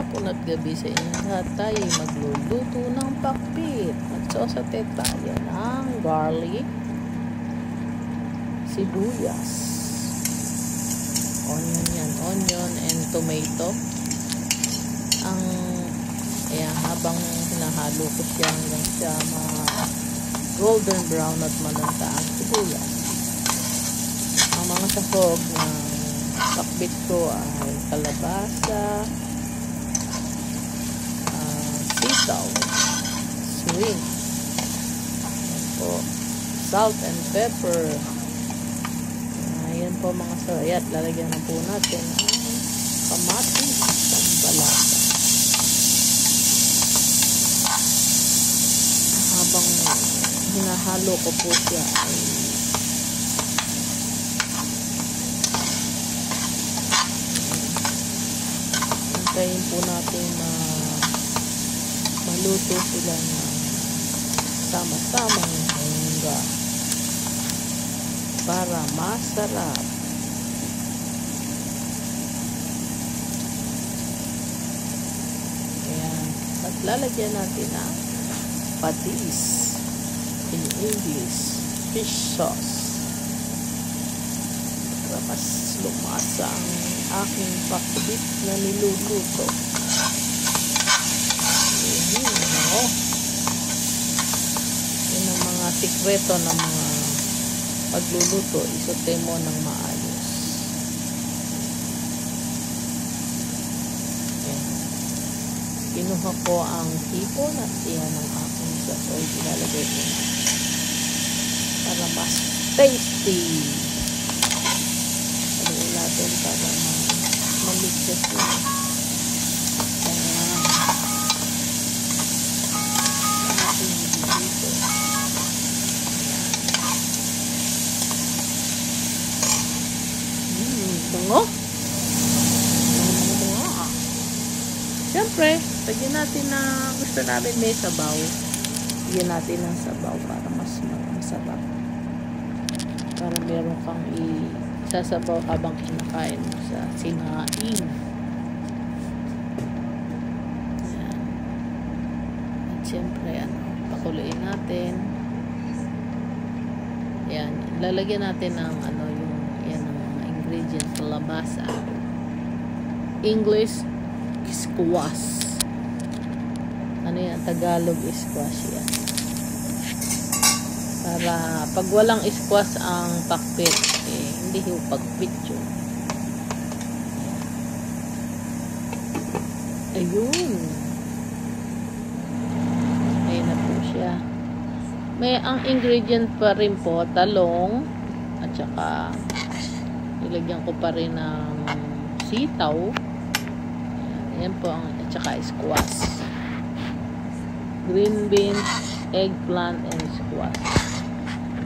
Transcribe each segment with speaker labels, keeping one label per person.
Speaker 1: hapon at gabi sa inyo lahat. Tayo magluluto ng pakbit. Magsosate tayo ng garlic, sibuyas, onion and tomato. Habang hinahalo ko siya hanggang siya golden brown at malanta ang sibuyas. Ang mga sahog ng pakbit ko ay kalabasa, sitaw, swing, salt and pepper. Ayan po mga sarayat. Lalagyan na po natin ang kamatis at balata. Habang hinahalo ko po siya ay antayin po natin maluto sila na sama-samang hangga para masarap. Ayan. At lalagyan natin ang patis, in English, fish sauce. Para mas lumasa ang aking pakbit na niluluto. Yun ang mga sikreto ng mga pagluluto. Isote mo ng maayos. Kinuha ko ang hipon at iyan ang aking sauce. So, ilalagay ko para mas tasty. Haluin natin para maligtas yun. Bungo. Siyempre, lagyan natin na gusto namin may sabaw. Lagyan natin ng sabaw para mas masarap. Para meron kang isasabaw habang kinakain mo sa sinain. Ayan. At siyempre, pakuluin natin. Ayan. Lalagyan natin ng yan ang mga ingredients. Kalabasa. English, squash. Ano yan? Tagalog squash yan. Para pag walang squash ang pakbit, hindi yung pakbit yun. Ayun. Ayun na po siya. May ang ingredient pa rin po, talong, at saka nilagyan ko pa rin ng sitaw. Ayan po ang, at saka squash. Green beans, eggplant, and squash.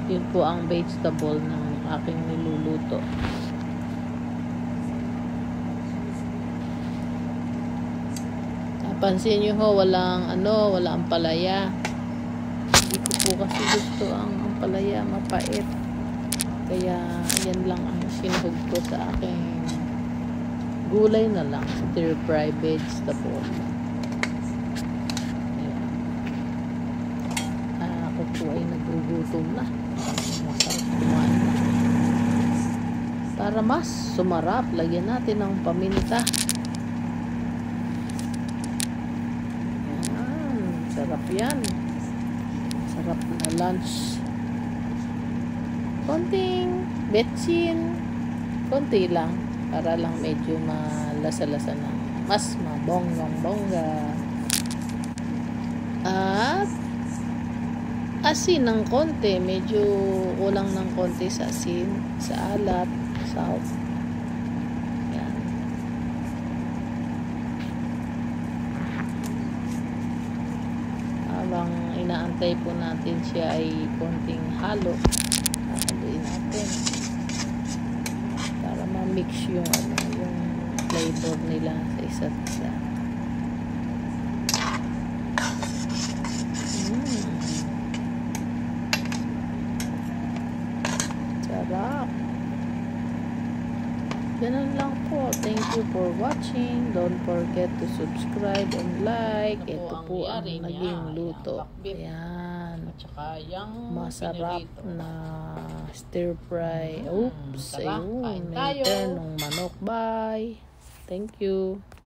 Speaker 1: Yun po ang vegetable ng aking niluluto. Napansin nyo ho, walang palaya. Hindi ko po kasi gusto ang palaya, mapait. Kaya, yan lang ang sinuhog ko sa aking gulay na lang, stir-fry vegetable. Ako po ay nagugutom na. Masarap kumain na. Para mas sumarap, lagyan natin ng paminta. Ayan, sarap yan. Sarap na lunch. Konting betsin, konti lang. Para lang medyo malasa-lasa na. Mas mabonggang-bongga. At asin ng konti. Medyo kulang ng konti sa asin. Sa alat. Salt. Yan. Habang inaantay po natin siya ay konting halo. Haluin natin. Mix yung flavor nila sa isa't isa. Sarap. Ganun lang po. Thank you you for watching. Don't forget to subscribe and like.
Speaker 2: Ito
Speaker 1: Ito
Speaker 2: po
Speaker 1: po
Speaker 2: ang
Speaker 1: ang
Speaker 2: nangyari niya.
Speaker 1: naging luto.
Speaker 2: Ayan, bakbit.
Speaker 1: Ayan.
Speaker 2: At saka yung
Speaker 1: Masarap
Speaker 2: pinirito.
Speaker 1: na stir fry. Oops,
Speaker 2: Tara,
Speaker 1: ayun.
Speaker 2: kain
Speaker 1: May
Speaker 2: tayo.
Speaker 1: turn ng manok. Bye. Thank you.